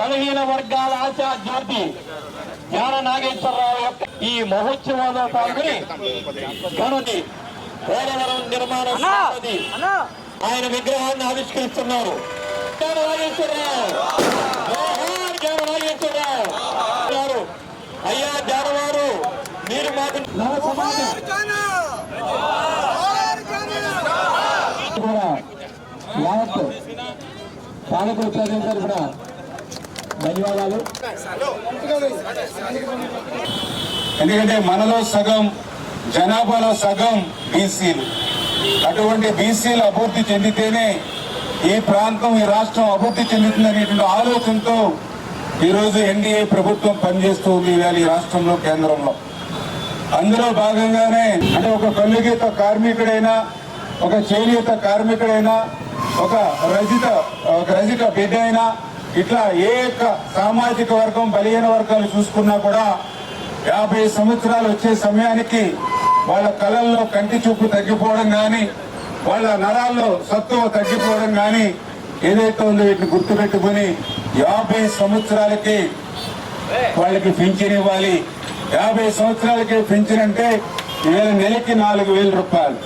బలహీన వర్గాల ఆశా జ్యోతి జ్ఞాన నాగేశ్వరరావు యొక్క ఈ మహోత్సవంలో పాల్గొని గణపతి పోలవరం నిర్మాణం ఆయన విగ్రహాన్ని ఆవిష్కరిస్తున్నారు. జ్ఞాన నాగేశ్వరరావు అయ్యా జానవారు మీరు మాకు పాలకులు ప్రజల తరఫున ధన్యవాదాలు. ఎందుకంటే మనలో సగం జనాభాలో సగం బీసీలు. అటువంటి బీసీలు అభివృద్ధి చెందితేనే ఈ ప్రాంతం ఈ రాష్ట్రం అభివృద్ధి చెందుతుందనేటువంటి ఆలోచనతో ఈరోజు ఎన్డీఏ ప్రభుత్వం పనిచేస్తూ ఉంది ఇవాళ ఈ రాష్ట్రంలో కేంద్రంలో. అందులో భాగంగానే అంటే ఒక కల్లుగీత కార్మికుడైనా ఒక చేనేత కార్మికుడైనా ఒక రజిత బిడ్డ అయినా ఇట్లా ఏ యొక్క సామాజిక వర్గం బలహీన వర్గాలు చూసుకున్నా కూడా 50 సంవత్సరాలు వచ్చే సమయానికి వాళ్ళ కళల్లో కంటి చూపు తగ్గిపోవడం కానీ వాళ్ళ నరాల్లో సత్తువ తగ్గిపోవడం కానీ ఏదైతే ఉందో వీటిని గుర్తుపెట్టుకుని 50 సంవత్సరాలకి వాళ్ళకి పింఛన్ ఇవ్వాలి. 50 సంవత్సరాలకి పింఛన్ అంటే ఈవేళ నెలకి 4,000 రూపాయలు,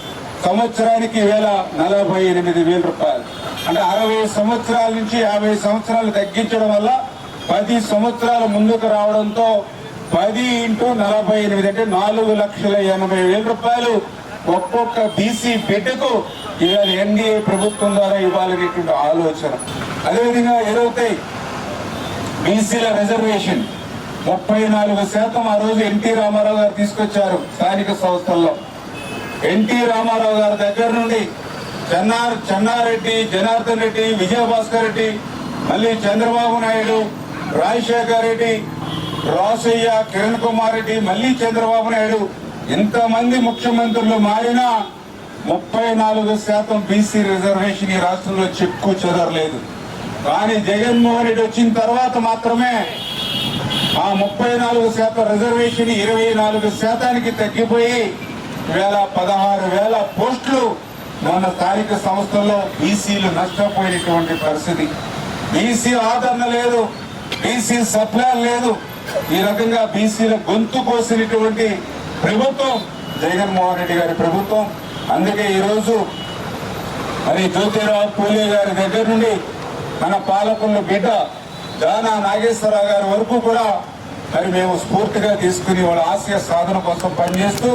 సంవత్సరానికి ఈవేళ 48,000 రూపాయలు. అంటే 60 సంవత్సరాల నుంచి 50 సంవత్సరాలు తగ్గించడం వల్ల 10 సంవత్సరాలు ముందుకు రావడంతో 10 × 48 అంటే 4,80,000 రూపాయలు ఒక్కొక్క బీసీ బిడ్డకు ఇవాళ ఎన్డీఏ ప్రభుత్వం ద్వారా ఇవ్వాలనేటువంటి ఆలోచన. అదేవిధంగా ఏదైతే బీసీల రిజర్వేషన్ 34% ఆ రోజు ఎన్టీ రామారావు గారు తీసుకొచ్చారు స్థానిక సంస్థల్లో. ఎన్టీ రామారావు గారి దగ్గర నుండి చెన్నారెడ్డి, జనార్దన్ రెడ్డి, విజయభాస్కర్ రెడ్డి, మళ్ళీ చంద్రబాబు నాయుడు, రాజశేఖర్ రెడ్డి, రాసయ్య, కిరణ్ కుమార్ రెడ్డి, మళ్ళీ చంద్రబాబు నాయుడు, ఇంతమంది ముఖ్యమంత్రులు మారినా 34% బీసీ రిజర్వేషన్ ఈ రాష్ట్రంలో చెక్కు చెదరలేదు. కానీ జగన్మోహన్ రెడ్డి వచ్చిన తర్వాత మాత్రమే ఆ 34% రిజర్వేషన్ 24%కి తగ్గిపోయి ఇవాళ 16,000 పోస్టులు మొన్న స్థానిక సంస్థల్లో బీసీలు నష్టపోయినటువంటి పరిస్థితి. బీసీ ఆదరణ లేదు, బీసీ సప్లై లేదు. ఈ రకంగా బీసీల గొంతు కోసినటువంటి ప్రభుత్వం జగన్మోహన్ రెడ్డి గారి ప్రభుత్వం. అందుకే ఈరోజు మరి జ్యోతిరావు పూలే గారి దగ్గర నుండి మన పాలకుల బిడ్డ జానా నాగేశ్వరరావు గారి వరకు కూడా మరి మేము స్ఫూర్తిగా తీసుకుని వాళ్ళ ఆశయ సాధన కోసం పనిచేస్తూ